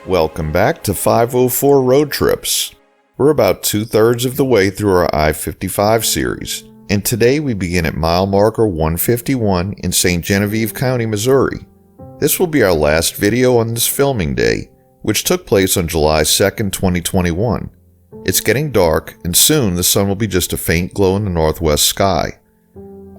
Welcome back to 504 Road Trips. We're about 2/3 of the way through our I-55 series, and today we begin at mile marker 151 in St. Genevieve County, Missouri. This will be our last video on this filming day, which took place on July 2nd, 2021. It's getting dark, and soon the sun will be just a faint glow in the northwest sky.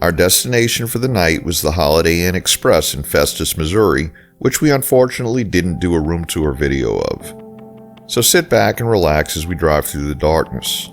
Our destination for the night was the Holiday Inn Express in Festus, Missouri, which we unfortunately didn't do a room tour video of. So sit back and relax as we drive through the darkness.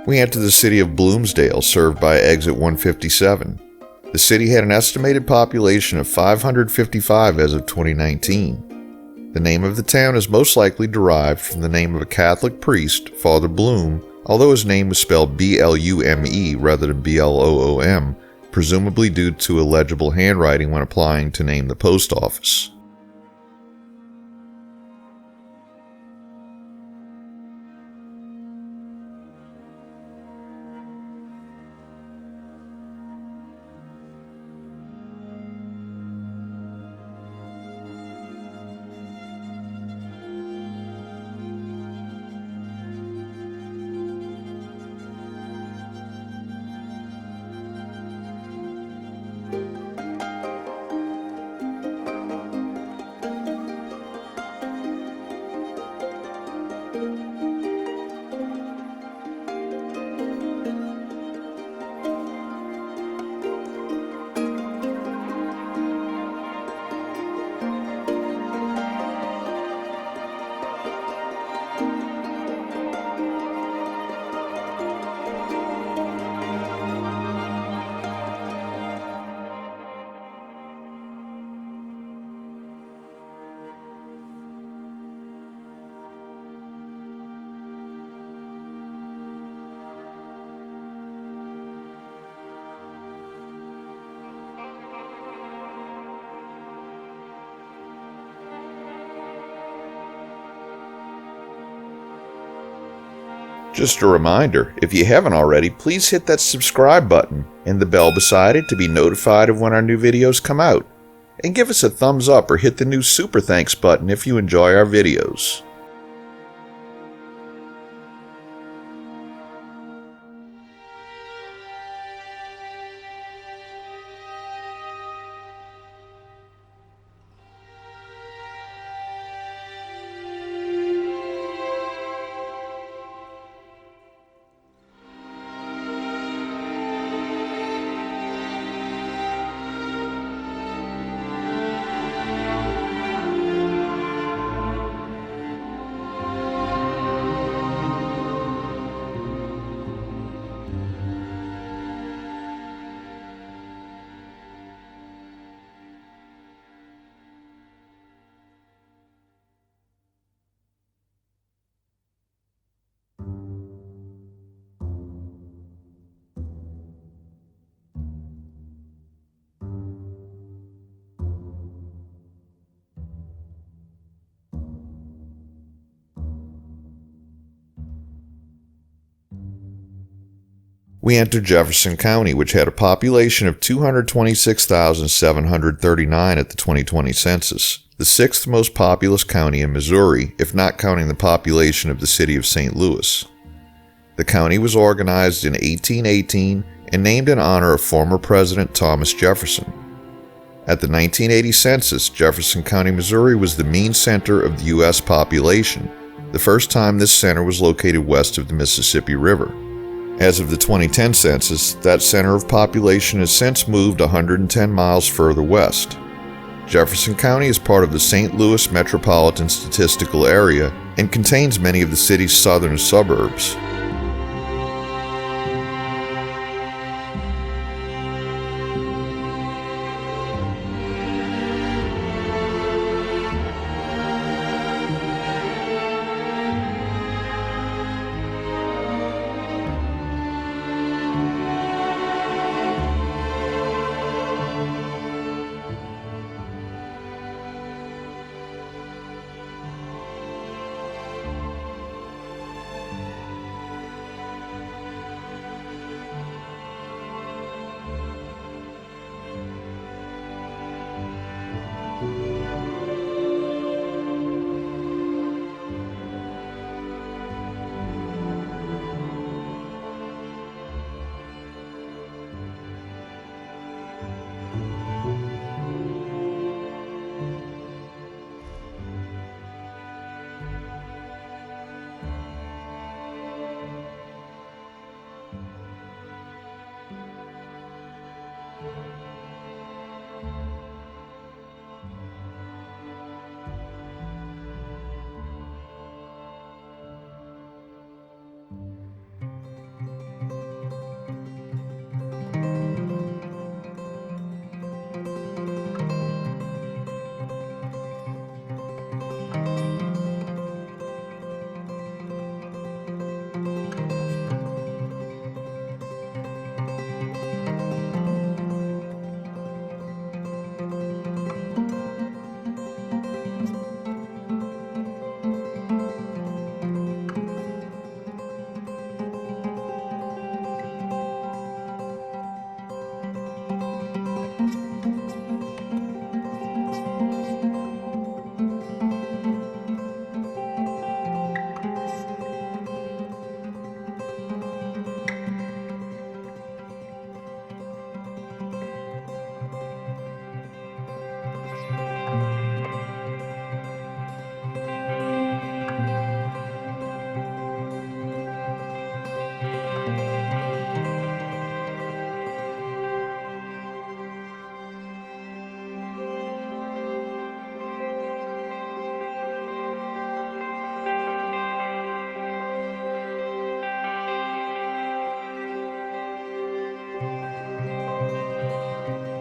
We entered the city of Bloomsdale, served by exit 157. The city had an estimated population of 555 as of 2019. The name of the town is most likely derived from the name of a Catholic priest, Father Bloom, although his name was spelled B-L-U-M-E rather than B-L-O-O-M, presumably due to illegible handwriting when applying to name the post office. Just a reminder, if you haven't already, please hit that subscribe button and the bell beside it to be notified of when our new videos come out. And give us a thumbs up or hit the new super thanks button if you enjoy our videos. We enter Jefferson County, which had a population of 226,739 at the 2020 census, the sixth most populous county in Missouri, if not counting the population of the city of St. Louis. The county was organized in 1818 and named in honor of former President Thomas Jefferson. At the 1980 census, Jefferson County, Missouri was the mean center of the U.S. population, the first time this center was located west of the Mississippi River. As of the 2010 census, that center of population has since moved 110 miles further west. Jefferson County is part of the St. Louis Metropolitan Statistical Area and contains many of the city's southern suburbs.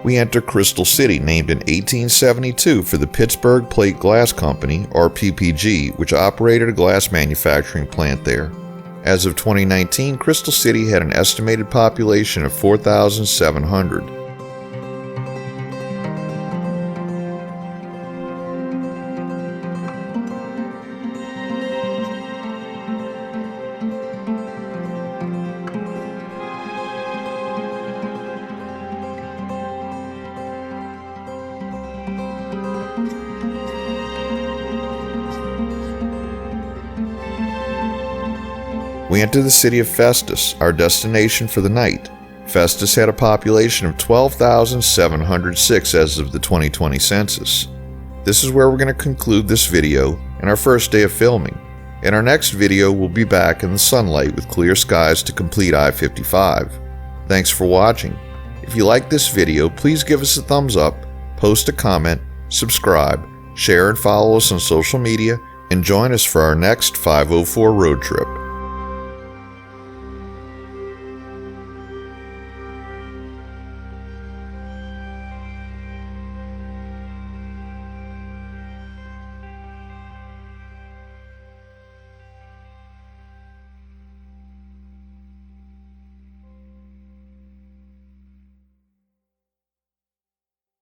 We enter Crystal City, named in 1872 for the Pittsburgh Plate Glass Company, or PPG, which operated a glass manufacturing plant there. As of 2019, Crystal City had an estimated population of 4,700. We enter the city of Festus, our destination for the night. Festus had a population of 12,706 as of the 2020 census. This is where we're going to conclude this video and our first day of filming. In our next video, we'll be back in the sunlight with clear skies to complete I-55. Thanks for watching. If you like this video, please give us a thumbs up, post a comment, subscribe, share and follow us on social media, and join us for our next 504 road trip.